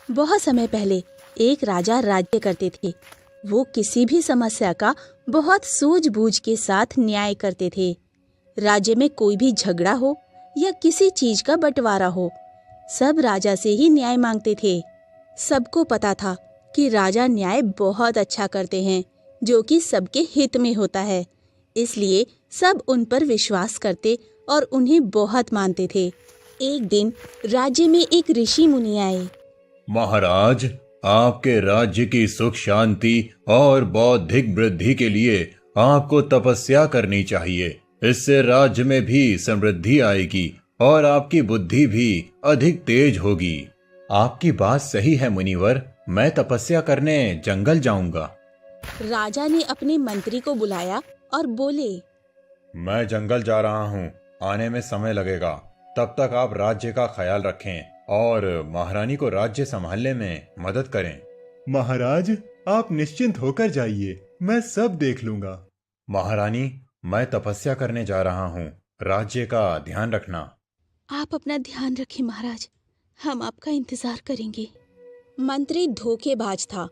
बहुत समय पहले एक राजा राज्य करते थे। वो किसी भी समस्या का बहुत सूझबूझ के साथ न्याय करते थे। राज्य में कोई भी झगड़ा हो या किसी चीज का बंटवारा हो, सब राजा से ही न्याय मांगते थे। सबको पता था कि राजा न्याय बहुत अच्छा करते हैं, जो कि सबके हित में होता है। इसलिए सब उन पर विश्वास करते और उन्हें बहुत मानते थे। एक दिन राज्य में एक ऋषि मुनि आए। महाराज, आपके राज्य की सुख शांति और बौद्धिक वृद्धि के लिए आपको तपस्या करनी चाहिए। इससे राज्य में भी समृद्धि आएगी और आपकी बुद्धि भी अधिक तेज होगी। आपकी बात सही है मुनिवर, मैं तपस्या करने जंगल जाऊंगा। राजा ने अपने मंत्री को बुलाया और बोले, मैं जंगल जा रहा हूँ, आने में समय लगेगा। तब तक आप राज्य का ख्याल रखें और महारानी को राज्य संभालने में मदद करें। महाराज, आप निश्चिंत होकर जाइए, मैं सब देख लूंगा। महारानी, मैं तपस्या करने जा रहा हूँ, राज्य का ध्यान रखना। आप अपना ध्यान रखें महाराज, हम आपका इंतजार करेंगे। मंत्री धोखेबाज था।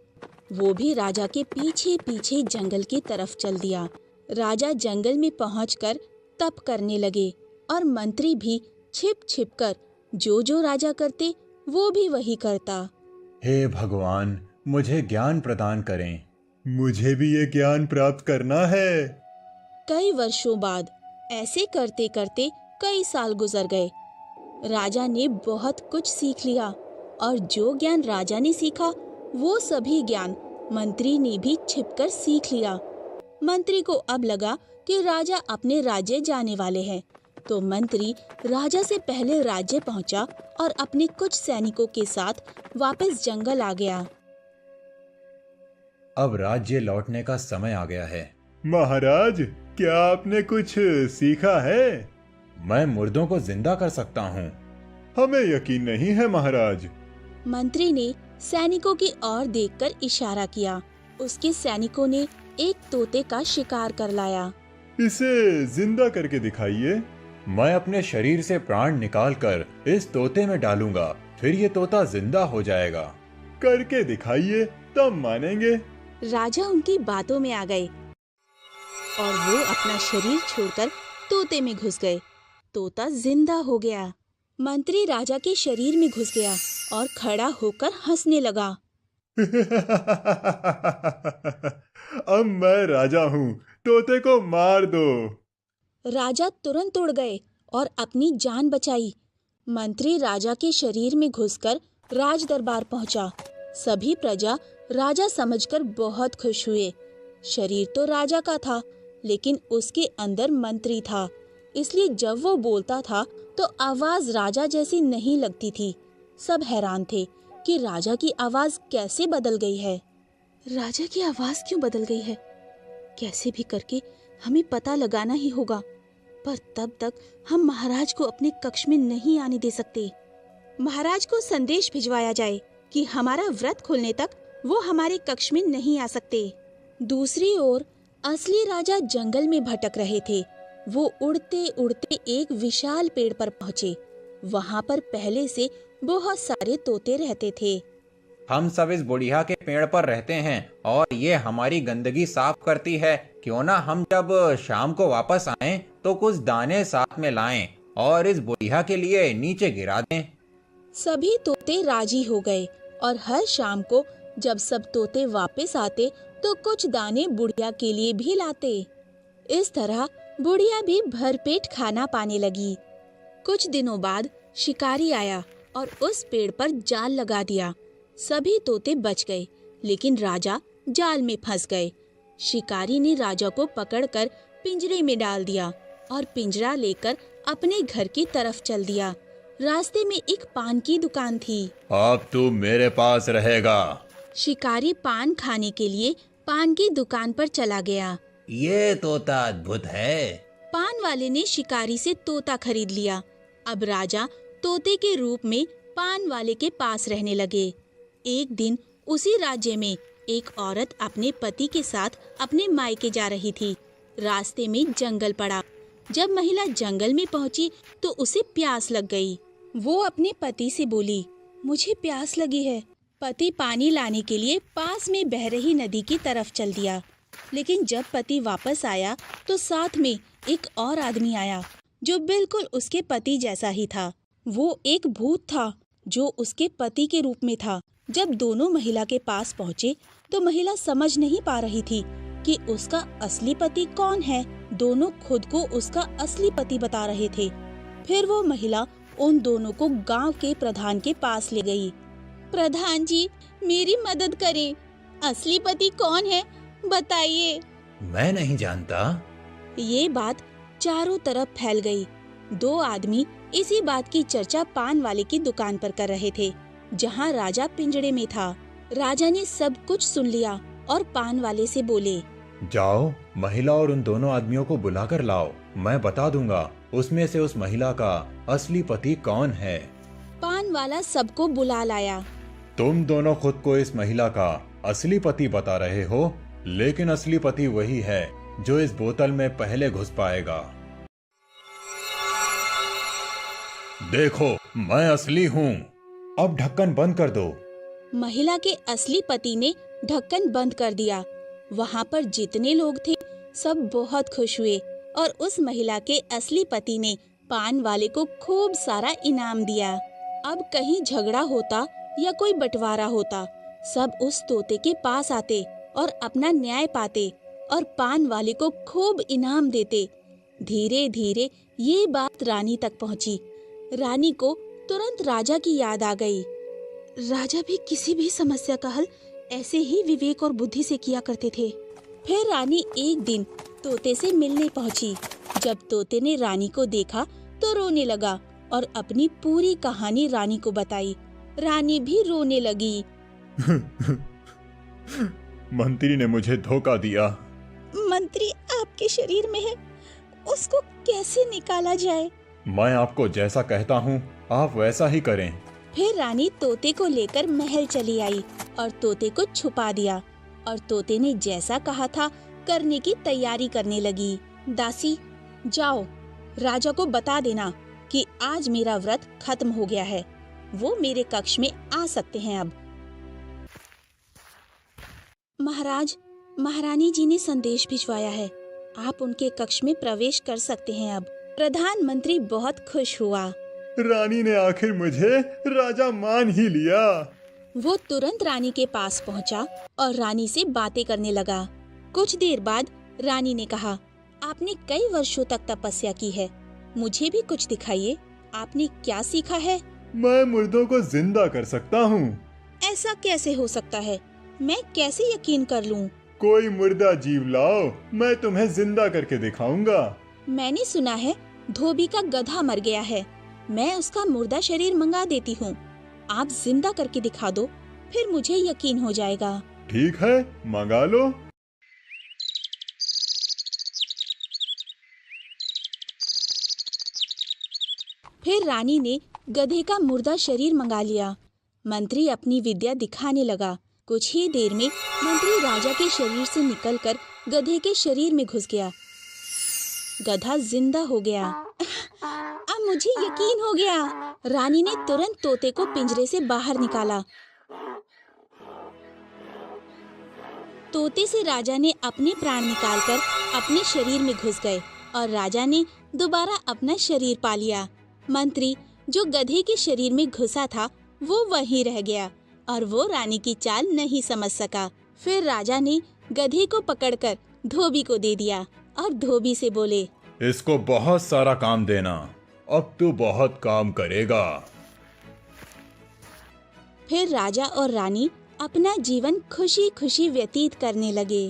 वो भी राजा के पीछे पीछे जंगल की तरफ चल दिया। राजा जंगल में पहुंचकर तप करने लगे और मंत्री भी छिप छिप कर जो जो राजा करते वो भी वही करता। हे भगवान, मुझे ज्ञान प्रदान करें। मुझे भी ये ज्ञान प्राप्त करना है। कई वर्षों बाद ऐसे करते करते कई साल गुजर गए। राजा ने बहुत कुछ सीख लिया और जो ज्ञान राजा ने सीखा वो सभी ज्ञान मंत्री ने भी छिपकर सीख लिया। मंत्री को अब लगा कि राजा अपने राज्य जाने वाले हैं, तो मंत्री राजा से पहले राज्य पहुंचा और अपने कुछ सैनिकों के साथ वापस जंगल आ गया। अब राज्य लौटने का समय आ गया है। महाराज, क्या आपने कुछ सीखा है? मैं मुर्दों को जिंदा कर सकता हूँ। हमें यकीन नहीं है महाराज। मंत्री ने सैनिकों की ओर देखकर इशारा किया। उसके सैनिकों ने एक तोते का शिकार कर लाया। इसे जिंदा करके दिखाइए। मैं अपने शरीर से प्राण निकालकर इस तोते में डालूंगा, फिर ये तोता जिंदा हो जाएगा। करके दिखाइए, तब मानेंगे। राजा उनकी बातों में आ गए और वो अपना शरीर छोड़कर तोते में घुस गए। तोता जिंदा हो गया। मंत्री राजा के शरीर में घुस गया और खड़ा होकर हंसने लगा। अब मैं राजा हूँ, तोते को मार दो। राजा तुरंत उड़ गए और अपनी जान बचाई। मंत्री राजा के शरीर में घुसकर राज दरबार पहुंचा। सभी प्रजा राजा समझकर बहुत खुश हुए। शरीर तो राजा का था, लेकिन उसके अंदर मंत्री था, इसलिए जब वो बोलता था तो आवाज राजा जैसी नहीं लगती थी। सब हैरान थे कि राजा की आवाज कैसे बदल गई है। राजा की आवाज क्यों बदल गई है? कैसे भी करके हमें पता लगाना ही होगा, पर तब तक हम महाराज को अपने कक्ष में नहीं आने दे सकते। महाराज को संदेश भिजवाया जाए कि हमारा व्रत खुलने तक वो हमारे कक्ष में नहीं आ सकते। दूसरी ओर असली राजा जंगल में भटक रहे थे। वो उड़ते उड़ते एक विशाल पेड़ पर पहुंचे। वहां पर पहले से बहुत सारे तोते रहते थे। हम सब इस बुढ़िया के पेड़ पर रहते हैं और ये हमारी गंदगी साफ करती है। क्यों ना हम जब शाम को वापस आएं तो कुछ दाने साथ में लाएं और इस बुढ़िया के लिए नीचे गिरा दें। सभी तोते राजी हो गए और हर शाम को जब सब तोते वापस आते तो कुछ दाने बुढ़िया के लिए भी लाते। इस तरह बुढ़िया भी भरपेट खाना पाने लगी। कुछ दिनों बाद शिकारी आया और उस पेड़ पर जाल लगा दिया। सभी तोते बच गए, लेकिन राजा जाल में फंस गए। शिकारी ने राजा को पकड़कर पिंजरे में डाल दिया और पिंजरा लेकर अपने घर की तरफ चल दिया। रास्ते में एक पान की दुकान थी। अब तू मेरे पास रहेगा। शिकारी पान खाने के लिए पान की दुकान पर चला गया। ये तोता अद्भुत है। पान वाले ने शिकारी से तोता खरीद लिया। अब राजा तोते के रूप में पान वाले के पास रहने लगे। एक दिन उसी राज्य में एक औरत अपने पति के साथ अपने मायके जा रही थी। रास्ते में जंगल पड़ा। जब महिला जंगल में पहुंची तो उसे प्यास लग गई। वो अपने पति से बोली, मुझे प्यास लगी है, पति पानी लाने के लिए पास में बह रही नदी की तरफ चल दिया। लेकिन जब पति वापस आया तो साथ में एक और आदमी आया जो बिल्कुल उसके पति जैसा ही था। वो एक भूत था जो उसके पति के रूप में था। जब दोनों महिला के पास पहुँचे तो महिला समझ नहीं पा रही थी कि उसका असली पति कौन है। दोनों खुद को उसका असली पति बता रहे थे। फिर वो महिला उन दोनों को गांव के प्रधान के पास ले गई। प्रधान जी, मेरी मदद करें। असली पति कौन है, बताइए। मैं नहीं जानता। ये बात चारों तरफ फैल गई। दो आदमी इसी बात की चर्चा पान वाले की दुकान पर कर रहे थे, जहाँ राजा पिंजड़े में था। राजा ने सब कुछ सुन लिया और पान वाले से बोले, जाओ, महिला और उन दोनों आदमियों को बुलाकर लाओ। मैं बता दूंगा उसमें से उस महिला का असली पति कौन है। पान वाला सबको बुला लाया। तुम दोनों खुद को इस महिला का असली पति बता रहे हो, लेकिन असली पति वही है जो इस बोतल में पहले घुस पाएगा। देखो, मैं असली हूँ। अब ढक्कन बंद कर दो। महिला के असली पति ने ढक्कन बंद कर दिया। वहाँ पर जितने लोग थे सब बहुत खुश हुए और उस महिला के असली पति ने पान वाले को खूब सारा इनाम दिया। अब कहीं झगड़ा होता या कोई बंटवारा होता, सब उस तोते के पास आते और अपना न्याय पाते और पान वाले को खूब इनाम देते। धीरे धीरे ये बात रानी तक पहुँची। रानी को तुरंत राजा की याद आ गई। राजा भी किसी भी समस्या का हल ऐसे ही विवेक और बुद्धि से किया करते थे। फिर रानी एक दिन तोते से मिलने पहुंची। जब तोते ने रानी को देखा तो रोने लगा और अपनी पूरी कहानी रानी को बताई। रानी भी रोने लगी। मंत्री ने मुझे धोखा दिया। मंत्री आपके शरीर में है, उसको कैसे निकाला जाए? मैं आपको जैसा कहता हूँ आप वैसा ही करें। फिर रानी तोते को लेकर महल चली आई और तोते को छुपा दिया और तोते ने जैसा कहा था करने की तैयारी करने लगी। दासी, जाओ, राजा को बता देना कि आज मेरा व्रत खत्म हो गया है। वो मेरे कक्ष में आ सकते हैं अब। महाराज, महारानी जी ने संदेश भिजवाया है। आप उनके कक्ष में प्रवेश कर सकते हैं अब। प्रधानमंत्री बहुत खुश हुआ। रानी ने आखिर मुझे राजा मान ही लिया। वो तुरंत रानी के पास पहुंचा और रानी से बातें करने लगा। कुछ देर बाद रानी ने कहा, आपने कई वर्षों तक तपस्या की है, मुझे भी कुछ दिखाइए। आपने क्या सीखा है? मैं मुर्दों को जिंदा कर सकता हूँ। ऐसा कैसे हो सकता है? मैं कैसे यकीन कर लूं? कोई मुर्दा जीव लाओ, मैं तुम्हें जिंदा करके दिखाऊंगा। मैंने सुना है धोबी का गधा मर गया है। मैं उसका मुर्दा शरीर मंगा देती हूँ। आप जिंदा करके दिखा दो, फिर मुझे यकीन हो जाएगा। ठीक है, मंगा लो। फिर रानी ने गधे का मुर्दा शरीर मंगा लिया। मंत्री अपनी विद्या दिखाने लगा। कुछ ही देर में मंत्री राजा के शरीर से निकलकर गधे के शरीर में घुस गया। गधा जिंदा हो गया। अब मुझे यकीन हो गया। रानी ने तुरंत तोते को पिंजरे से बाहर निकाला। तोते से राजा ने अपने प्राण निकालकर अपने शरीर में घुस गए और राजा ने दोबारा अपना शरीर पा लिया। मंत्री जो गधे के शरीर में घुसा था वो वहीं रह गया और वो रानी की चाल नहीं समझ सका। फिर राजा ने गधे को पकड़कर धोबी को दे दिया और धोबी से बोले, इसको बहुत सारा काम देना, अब तू बहुत काम करेगा। फिर राजा और रानी अपना जीवन खुशी खुशी व्यतीत करने लगे।